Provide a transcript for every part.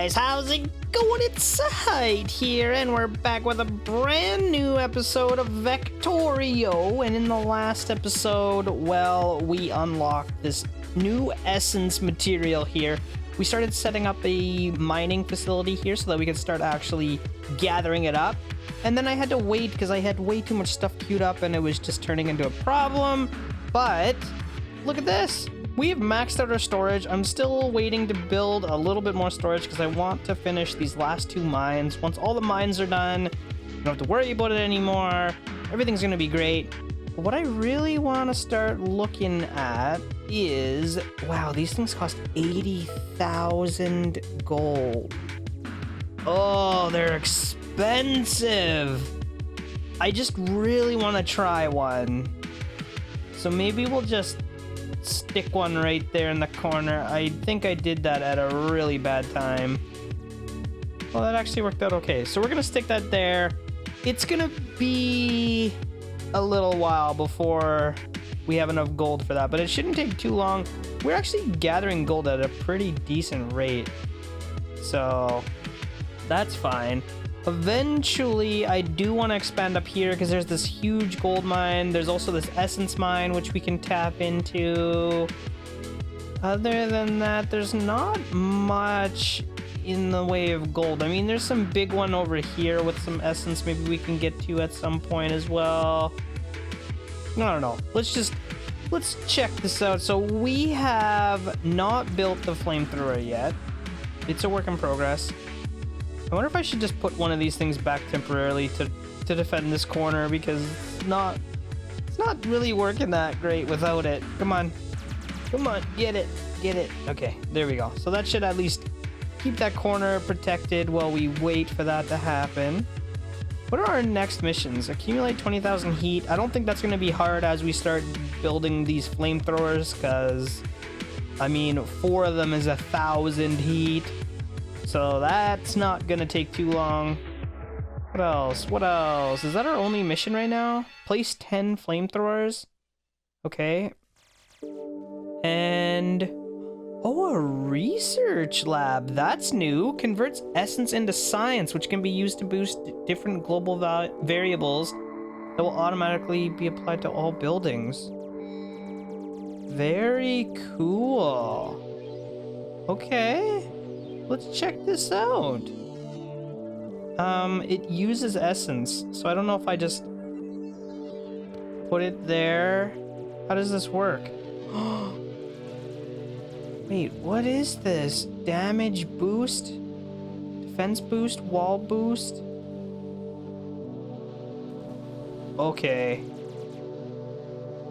guys, how's it going? It's Zahait here, and we're back with a brand new episode of Vectorio. And in the last episode, well, we unlocked this new essence material here. We started setting up a mining facility here so that we could start actually gathering it up. And then I had to wait because I had way too much stuff queued up and it was just turning into a problem. But look at this. We have maxed out our storage. I'm still waiting to build a little bit more storage because I want to finish these last two mines. Once all the mines are done, you don't have to worry about it anymore. Everything's going to be great. But what I really want to start looking at is, wow, these things cost 80,000 gold. Oh, they're expensive. I just really want to try one. So maybe we'll just stick one right there in the corner. I think I did that at a really bad time. Well, that actually worked out okay. So we're gonna stick that there. It's gonna be a little while before we have enough gold for that, but it shouldn't take too long. We're actually gathering gold at a pretty decent rate, so that's fine. Eventually, I do want to expand up here because there's this huge gold mine. There's also this essence mine, which we can tap into. Other than that, there's not much in the way of gold. I mean, there's some big one over here with some essence maybe we can get to at some point as well. I don't know. Let's check this out. So we have not built the flamethrower yet. It's a work in progress. I wonder if I should just put one of these things back temporarily to defend this corner because it's not really working that great without it. Come on, get it. Okay, there we go. So that should at least keep that corner protected while we wait for that to happen. What are our next missions? Accumulate 20,000 heat. I don't think that's going to be hard as we start building these flamethrowers because, I mean, 4 of them is 1,000 heat. So that's not gonna take too long. What else? Is that our only mission right now? Place 10 flamethrowers. Okay. And oh, a research lab. That's new. Converts essence into science, which can be used to boost different global variables that will automatically be applied to all buildings. Very cool. Okay. Let's check this out. It uses essence, so I don't know if I just put it there. How does this work? Wait, what is this? Damage boost? Defense boost? Wall boost? Okay.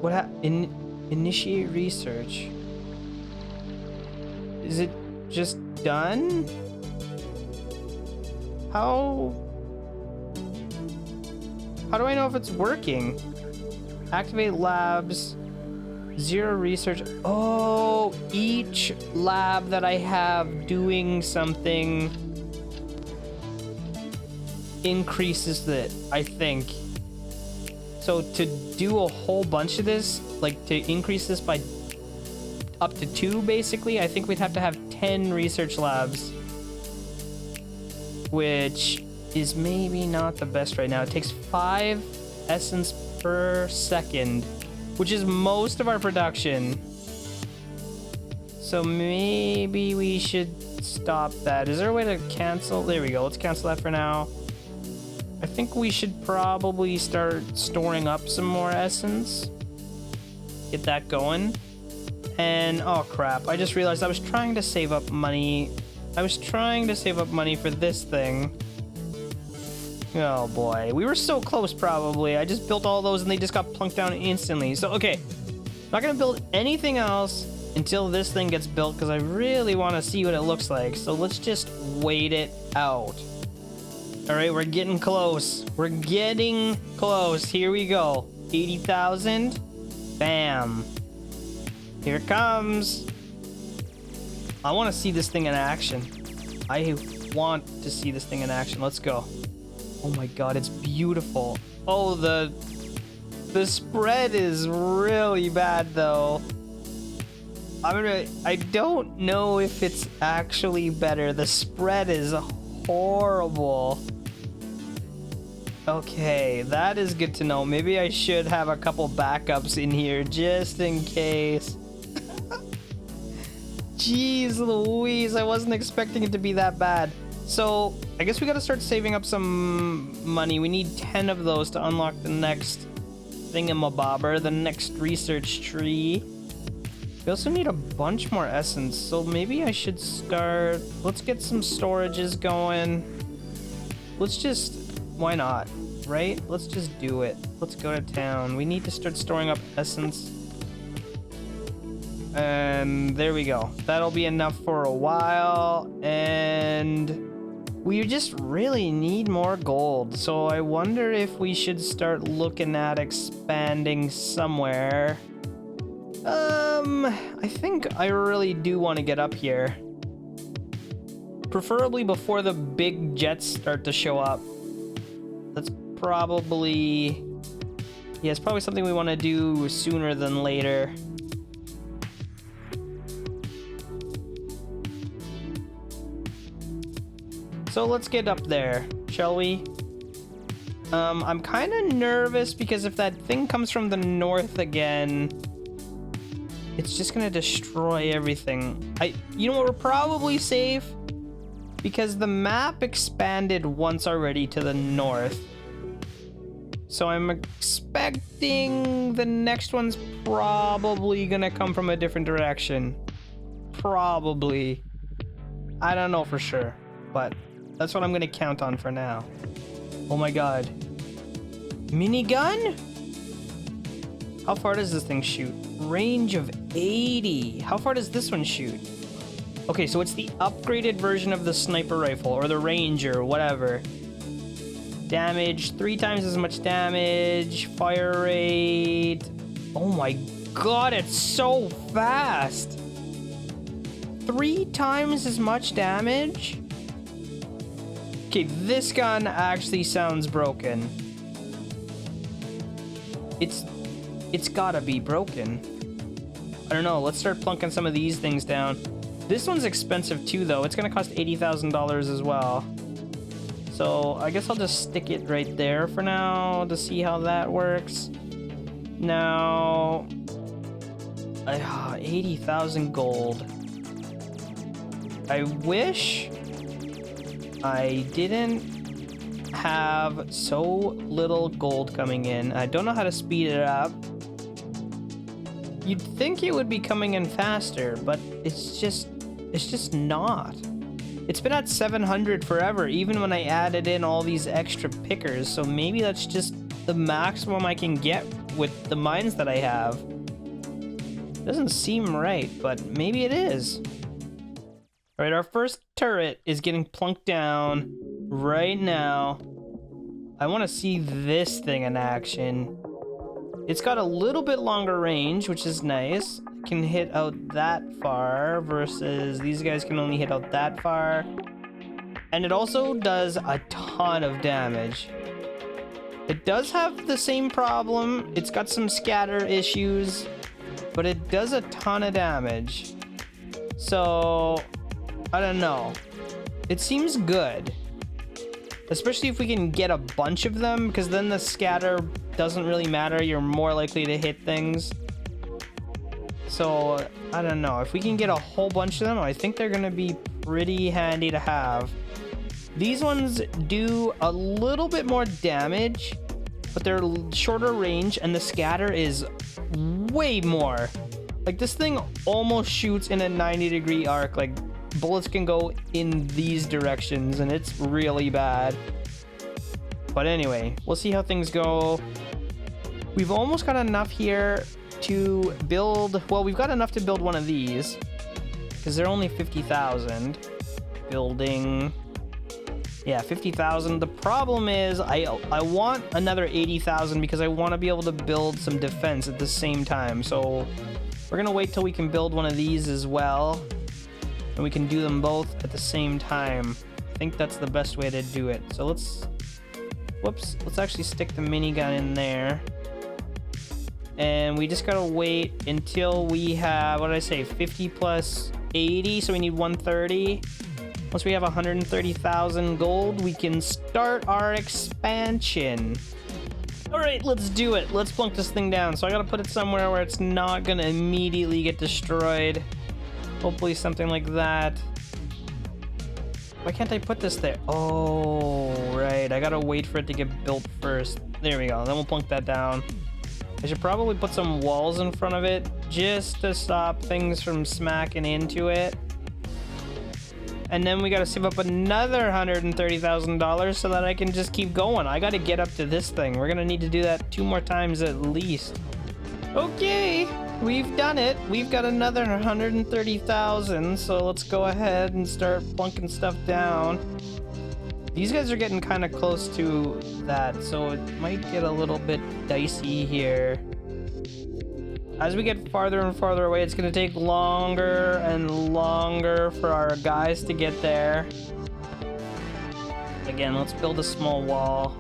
What initiate research. Is it just done? How do I know if it's working? Activate labs. 0 research. Oh, each lab that I have doing something increases it, I think. So to do a whole bunch of this, like to increase this by up to 2 basically, I think we'd have to have 10 research labs, which is maybe not the best right now. It takes 5 essence per second, which is most of our production. So maybe we should stop that. Is there a way to cancel? There we go. Let's cancel that for now. I think we should probably start storing up some more essence. Get that going. And oh crap, I just realized I was trying to save up money. I was trying to save up money for this thing. Oh boy, we were so close probably. I just built all those and they just got plunked down instantly. So okay, not gonna build anything else until this thing gets built because I really want to see what it looks like. So let's just wait it out. All right, we're getting close. We're getting close. Here we go. 80,000. Bam. Here it comes. I want to see this thing in action. I want to see this thing in action. Let's go. Oh my god, it's beautiful. Oh, the spread is really bad though. I don't know if it's actually better. The spread is horrible. Okay, that is good to know. Maybe I should have a couple backups in here just in case. Jeez Louise, I wasn't expecting it to be that bad. So, I guess we gotta start saving up some money. We need 10 of those to unlock the next thingamabobber, the next research tree. We also need a bunch more essence, so maybe I should start... Let's get some storages going. Let's just... Why not, right? Let's just do it. Let's go to town. We need to start storing up essence. And there we go. That'll be enough for a while. And we just really need more gold. So I wonder if we should start looking at expanding somewhere. I think I really do want to get up here. Preferably before the big jets start to show up. That's probably... Yeah, it's probably something we want to do sooner than later. So let's get up there, shall we? I'm kind of nervous because if that thing comes from the north again, it's just gonna destroy everything. You know what, we're probably safe because the map expanded once already to the north. So I'm expecting the next one's probably gonna come from a different direction. Probably. I don't know for sure, but that's what I'm gonna count on for now. Oh my god. Minigun? How far does this thing shoot? Range of 80. How far does this one shoot? Okay, so it's the upgraded version of the sniper rifle, or the ranger, whatever. Damage, 3 times as much damage. Fire rate. Oh my god, it's so fast. 3 times as much damage? Okay, this gun actually sounds broken. It's gotta be broken. I don't know, let's start plunking some of these things down. This one's expensive too, though. It's gonna cost $80,000 as well. So I guess I'll just stick it right there for now to see how that works. Now, 80,000 gold. I wish I didn't have so little gold coming in. I don't know how to speed it up. You'd think it would be coming in faster, but it's just not. It's been at 700 forever, even when I added in all these extra pickers, so maybe that's just the maximum I can get with the mines that I have. Doesn't seem right, but maybe it is. Alright, our first turret is getting plunked down right now. I want to see this thing in action. It's got a little bit longer range, which is nice. It can hit out that far versus these guys can only hit out that far. And it also does a ton of damage. It does have the same problem. It's got some scatter issues, but it does a ton of damage. So, I don't know. It seems good. Especially if we can get a bunch of them, because then the scatter doesn't really matter. You're more likely to hit things. So, I don't know. If we can get a whole bunch of them, I think they're going to be pretty handy to have. These ones do a little bit more damage, but they're shorter range, and the scatter is way more. Like, this thing almost shoots in a 90-degree arc. Like, bullets can go in these directions, and it's really bad. But anyway, we'll see how things go. We've almost got enough here to build... Well, we've got enough to build one of these, because they're only 50,000. Building... Yeah, 50,000. The problem is I want another 80,000 because I want to be able to build some defense at the same time. So we're going to wait till we can build one of these as well. And we can do them both at the same time. I think that's the best way to do it. So let's... Whoops. Let's actually stick the minigun in there. and we just gotta wait until we have, what did I say, 50 plus 80, so we need 130. Once we have 130,000 gold, we can start our expansion. All right, let's do it. Let's plunk this thing down. So I gotta put it somewhere where it's not gonna immediately get destroyed. Hopefully something like that. Why can't I put this there? Oh, right. I gotta wait for it to get built first. There we go. Then we'll plunk that down. I should probably put some walls in front of it just to stop things from smacking into it. And then we gotta save up another $130,000 so that I can just keep going. I gotta get up to this thing. We're gonna need to do that 2 more times at least. Okay, we've done it. We've got another 130,000, so let's go ahead and start plunking stuff down. These guys are getting kind of close to that, so it might get a little bit dicey here. As we get farther and farther away, it's going to take longer and longer for our guys to get there. Again, let's build a small wall.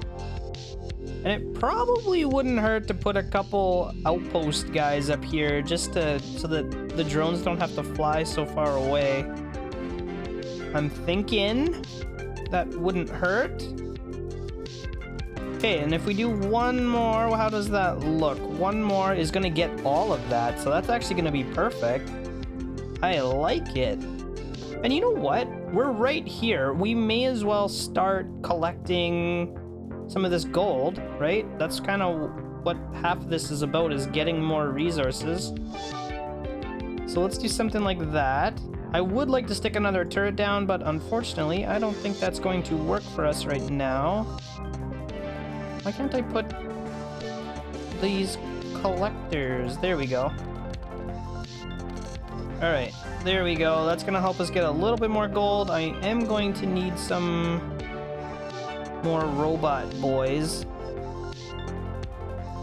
And it probably wouldn't hurt to put a couple outpost guys up here just so that the drones don't have to fly so far away. I'm thinking that wouldn't hurt. Okay, and if we do one more, how does that look? One more is gonna get all of that, so that's actually gonna be perfect. I like it. And you know what? We're right here. We may as well start collecting some of this gold, right? That's kind of what half of this is about, is getting more resources. So let's do something like that. I would like to stick another turret down, but unfortunately, I don't think that's going to work for us right now. Why can't I put these collectors? There we go. Alright, there we go. That's gonna help us get a little bit more gold. I am going to need some more robot boys.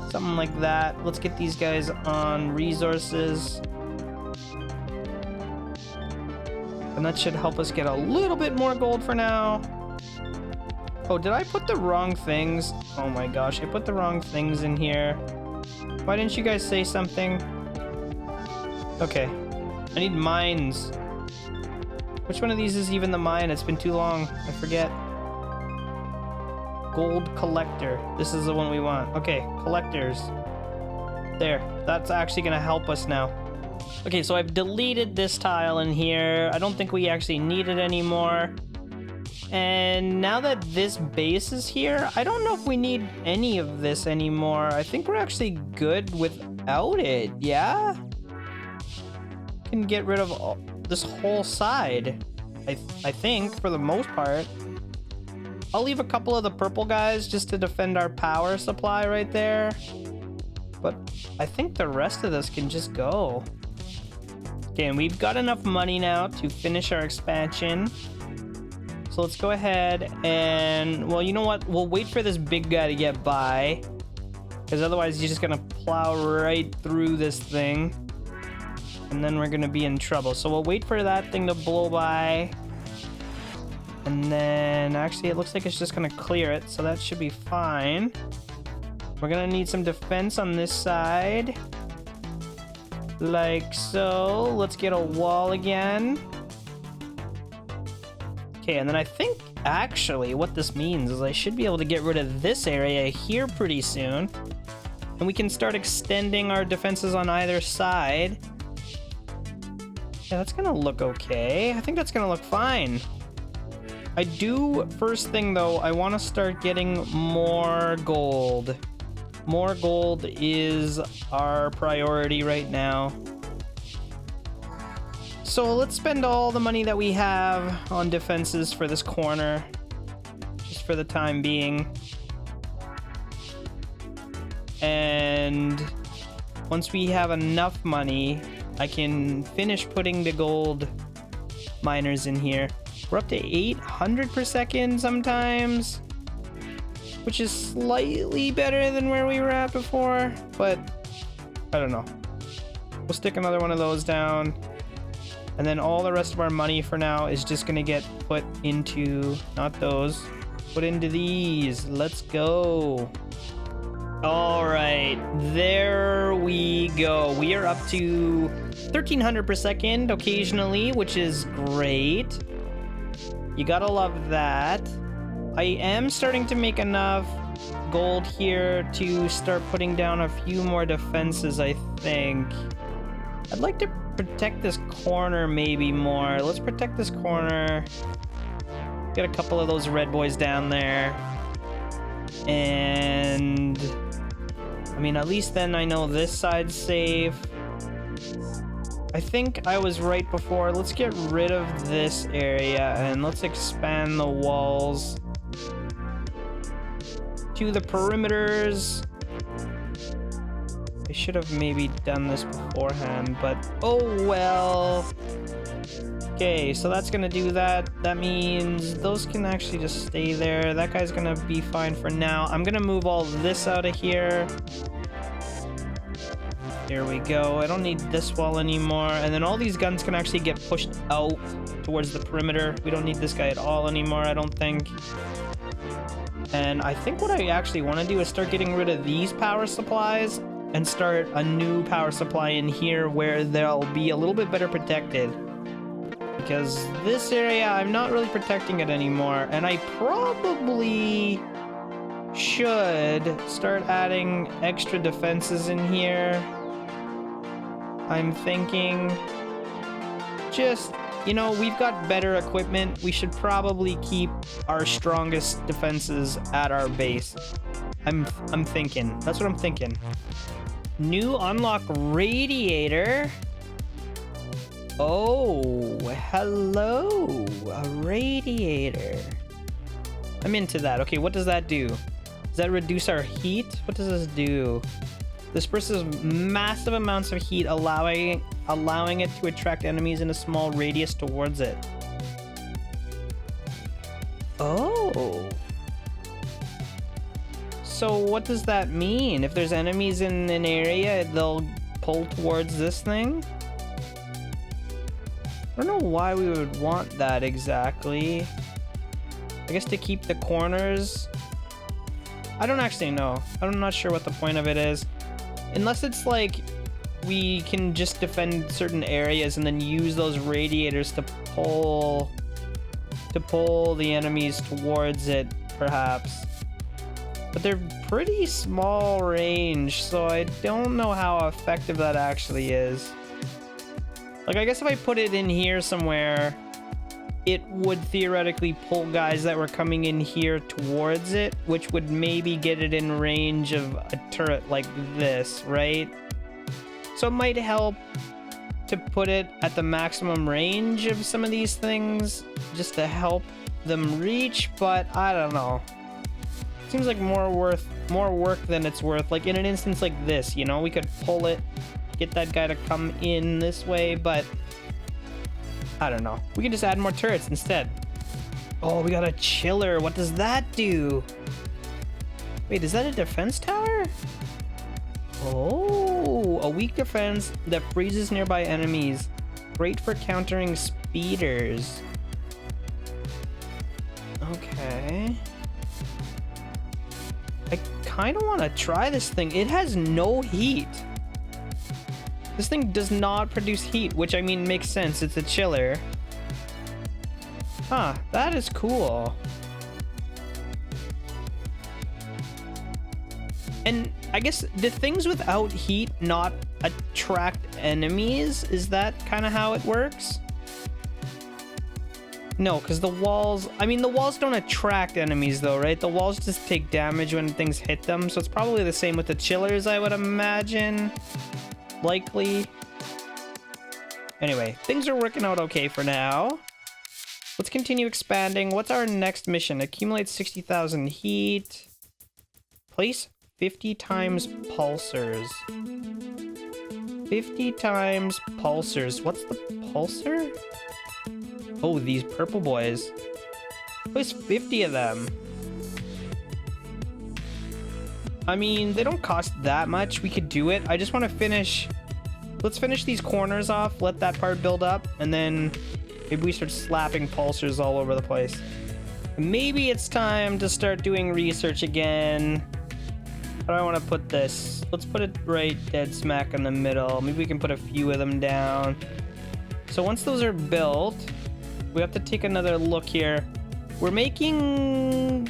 Something like that. Let's get these guys on resources. And that should help us get a little bit more gold for now. Oh, did I put the wrong things? Oh my gosh, I put the wrong things in here. Why didn't you guys say something? Okay. I need mines. Which one of these is even the mine? It's been too long. I forget. Gold collector. This is the one we want. Okay, collectors. There. That's actually going to help us now. Okay, so I've deleted this tile in here. I don't think we actually need it anymore. And now that this base is here, I don't know if we need any of this anymore. I think we're actually good without it, yeah? Can get rid of this whole side, I think, for the most part. I'll leave a couple of the purple guys just to defend our power supply right there. But I think the rest of this can just go. Okay, and we've got enough money now to finish our expansion. So let's go ahead and, well, you know what? We'll wait for this big guy to get by, because otherwise he's just gonna plow right through this thing, and then we're gonna be in trouble. So we'll wait for that thing to blow by, and then actually it looks like it's just gonna clear it, so that should be fine. We're gonna need some defense on this side, like so. Let's get a wall again. Okay, and then I think actually what this means is I should be able to get rid of this area here pretty soon. And we can start extending our defenses on either side. Yeah, that's gonna look okay. I think that's gonna look fine. I do, first thing though, I want to start getting more gold. More gold is our priority right now. So let's spend all the money that we have on defenses for this corner, just for the time being. And once we have enough money, I can finish putting the gold miners in here. We're up to 800 per second sometimes, which is slightly better than where we were at before, but I don't know. We'll stick another one of those down. And then all the rest of our money for now is just gonna get put into, not those, put into these. Let's go. All right, there we we go. We are up to 1300 per second occasionally, which is great. You gotta love that. I am starting to make enough gold here to start putting down a few more defenses, I think. I'd like to protect this corner maybe more. Let's protect this corner. Get a couple of those red boys down there. And I mean, at least then I know this side's safe. I think I was right before. Let's get rid of this area and let's expand the walls to the perimeters. I should have maybe done this beforehand, but oh well. Okay, so that's gonna do that. That means those can actually just stay there. That guy's gonna be fine for now. I'm gonna move all this out of here. There we go. I don't need this wall anymore. And then all these guns can actually get pushed out towards the perimeter. We don't need this guy at all anymore, I don't think. And I think what I actually want to do is start getting rid of these power supplies and start a new power supply in here where they'll be a little bit better protected. Because this area, I'm not really protecting it anymore. And I probably should start adding extra defenses in here. I'm thinking just, you know, we've got better equipment. We should probably keep our strongest defenses at our base. I'm thinking. That's what I'm thinking. New unlock radiator. Oh, hello. A radiator. I'm into that. Okay, what does that do? Does that reduce our heat? What does this do? Disperses massive amounts of heat, allowing it to attract enemies in a small radius towards it. Oh. So what does that mean? If there's enemies in an area, they'll pull towards this thing? I don't know why we would want that exactly. I guess to keep the corners. I don't actually know. I'm not sure what the point of it is. Unless it's like we can just defend certain areas and then use those radiators to pull the enemies towards it, perhaps. But they're pretty small range, so I don't know how effective that actually is. Like, I guess if I put it in here somewhere, it would theoretically pull guys that were coming in here towards it, which would maybe get it in range of a turret like this, right? So it might help to put it at the maximum range of some of these things, just to help them reach, but I don't know. Seems like more work than it's worth. Like in an instance like this, you know, we could pull it, get that guy to come in this way, but I don't know. We can just add more turrets instead. Oh, we got a chiller. What does that do? Wait, is that a defense tower? Oh, a weak defense that freezes nearby enemies. Great for countering speeders. Okay. I kind of want to try this thing. It has no heat. This thing does not produce heat, which I mean makes sense. It's a chiller. Huh, that is cool. And I guess the things without heat not attract enemies? Is that kind of how it works? No, because the walls... I mean, the walls don't attract enemies though, right? The walls just take damage when things hit them, so it's probably the same with the chillers, I would imagine. Likely. Anyway, things are working out okay for now. Let's continue expanding. What's our next mission? Accumulate 60,000 heat. Place 50 times pulsars. 50 times pulsars. What's the pulsar? Oh, these purple boys. Place 50 of them. I mean, they don't cost that much. We could do it. I just want to finish... Let's finish these corners off. Let that part build up. And then maybe we start slapping pulsars all over the place. Maybe it's time to start doing research again. How do I want to put this? Let's put it right dead smack in the middle. Maybe we can put a few of them down. So once those are built, we have to take another look here. We're making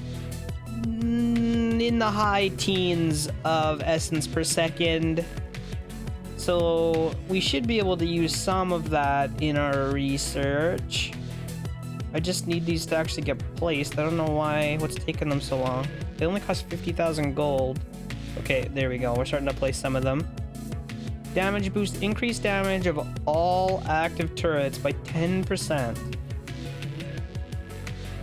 in the high teens of essence per second. So we should be able to use some of that in our research. I just need these to actually get placed. I don't know what's taking them so long. They only cost 50,000 gold. Okay, there we go. We're starting to place some of them. Damage boost, increased damage of all active turrets by 10%.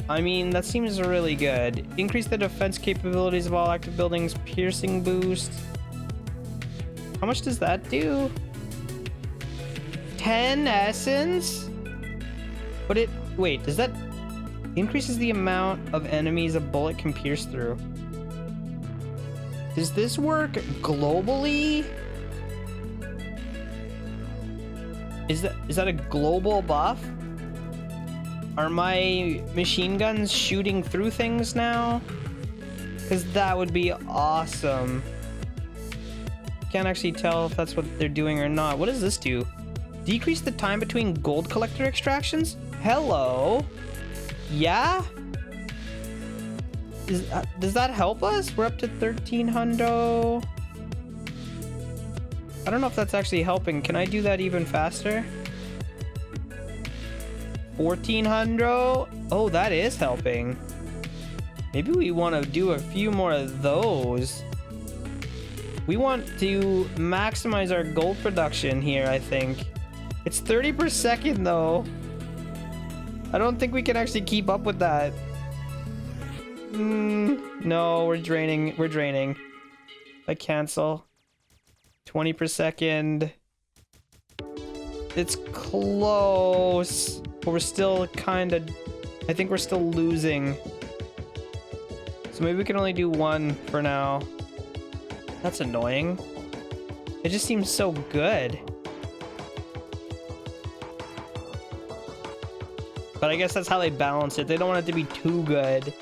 I mean, that seems really good. Increase the defense capabilities of all active buildings, piercing boost. How much does that do? 10 essence? But wait, does that increases the amount of enemies a bullet can pierce through? Does this work globally? Is that a global buff? Are my machine guns shooting through things now? Because that would be awesome. Can't actually tell if that's what they're doing or not. What does this do? Decrease the time between gold collector extractions? Hello? Yeah? Does that help us? We're up to 1300. I don't know if that's actually helping. Can I do that even faster? 1400. Oh, that is helping. Maybe we want to do a few more of those. We want to maximize our gold production here, I think. It's 30 per second, though. I don't think we can actually keep up with that. No, we're draining. We're draining. I cancel. 20 per second. It's close. But we're still kind of... I think we're still losing. So maybe we can only do one for now. That's annoying. It just seems so good. But I guess that's how they balance it. They don't want it to be too good.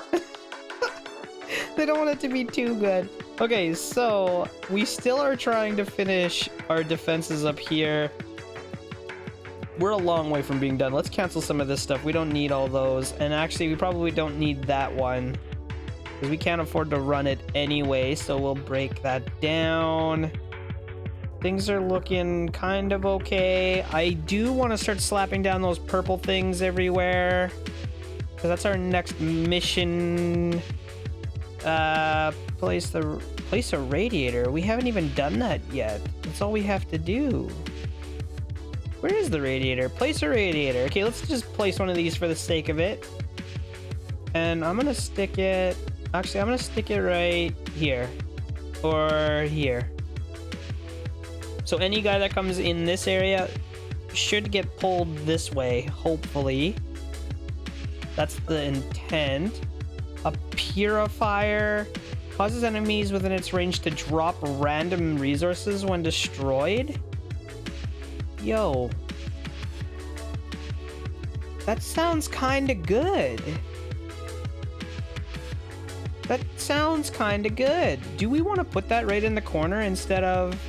They don't want it to be too good. Okay, so we still are trying to finish our defenses up here. We're a long way from being done. Let's cancel some of this stuff. We don't need all those. And actually, we probably don't need that one, because we can't afford to run it anyway, so we'll break that down. Things are looking kind of okay. I do want to start slapping down those purple things everywhere, because that's our next mission. Place a radiator. We haven't even done that yet. That's all we have to do. Where is the radiator? Place a radiator. Okay, let's just place one of these for the sake of it. And I'm gonna stick it... Actually, I'm gonna stick it right here. Or here. So any guy that comes in this area should get pulled this way, hopefully. That's the intent. A purifier causes enemies within its range to drop random resources when destroyed. Yo. That sounds kind of good. That sounds kind of good. Do we want to put that right in the corner instead of...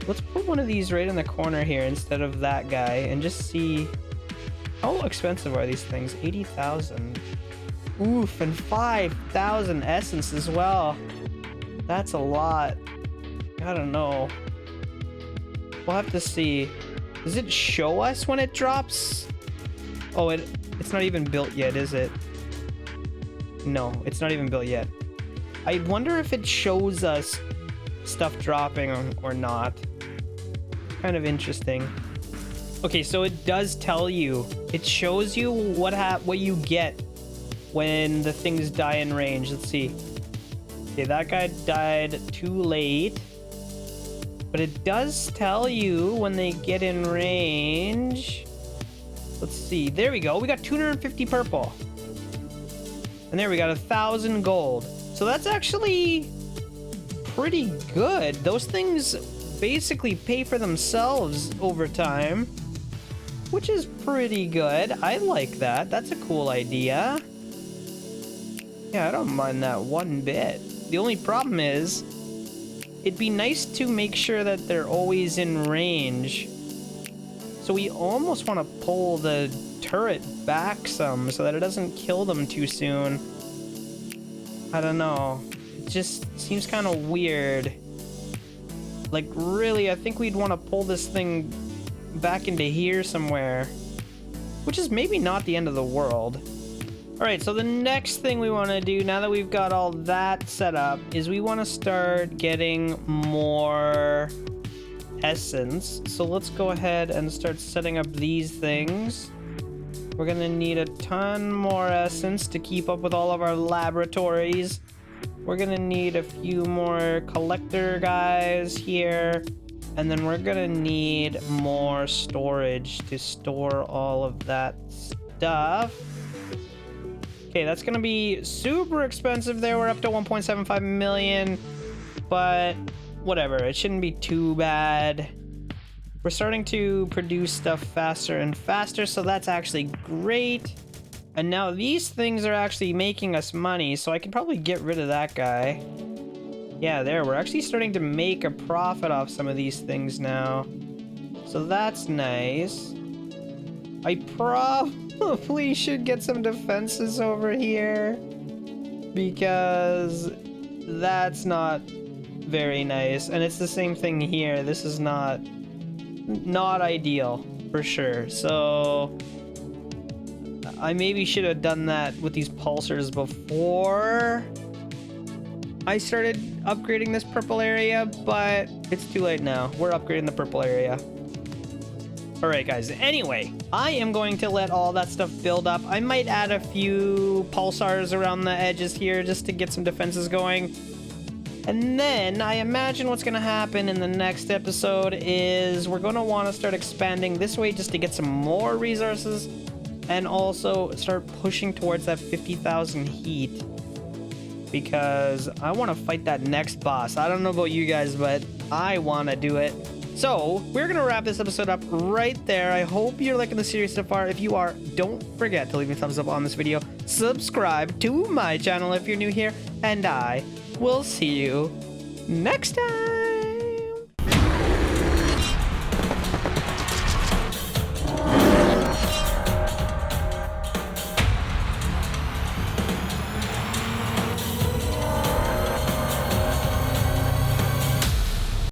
Let's put one of these right in the corner here instead of that guy and just see... How expensive are these things? 80,000. Oof, and 5,000 essence as well. That's a lot. I don't know. We'll have to see. Does it show us when it drops? Oh, it's not even built yet, is it? No, it's not even built yet. I wonder if it shows us stuff dropping or not. Kind of interesting. Okay, so it does tell you. It shows you what you get when the things die in range. Let's see. Okay, that guy died too late. But it does tell you when they get in range. Let's see. There we go. We got 250 purple. And there we got 1,000 gold. So that's actually pretty good. Those things basically pay for themselves over time, which is pretty good. I like that. That's a cool idea. Yeah, I don't mind that one bit. The only problem is, it'd be nice to make sure that they're always in range. So we almost want to pull the turret back some so that it doesn't kill them too soon. I don't know. It just seems kind of weird. Like, really, I think we'd want to pull this thing back into here somewhere. Which is maybe not the end of the world. Alright, so the next thing we want to do, now that we've got all that set up, is we want to start getting more essence. So let's go ahead and start setting up these things. We're gonna need a ton more essence to keep up with all of our laboratories. We're gonna need a few more collector guys here. And then we're gonna need more storage to store all of that stuff. Okay, that's gonna be super expensive there. We're up to 1.75 million, but whatever, it shouldn't be too bad. We're starting to produce stuff faster and faster, so that's actually great. And now these things are actually making us money, so I can probably get rid of that guy. Yeah, there, we're actually starting to make a profit off some of these things now. So that's nice. I probably should get some defenses over here, because that's not very nice. And it's the same thing here. This is not ideal for sure. So I maybe should have done that with these pulsars before I started upgrading this purple area, but it's too late now. We're upgrading the purple area. Alright guys, anyway, I am going to let all that stuff build up. I might add a few pulsars around the edges here just to get some defenses going. And then I imagine what's going to happen in the next episode is we're going to want to start expanding this way just to get some more resources and also start pushing towards that 50,000 heat, because I want to fight that next boss. I don't know about you guys, but I want to do it. So we're going to wrap this episode up right there. I hope you're liking the series so far. If you are, don't forget to leave me a thumbs up on this video. Subscribe to my channel if you're new here, and I will see you next time.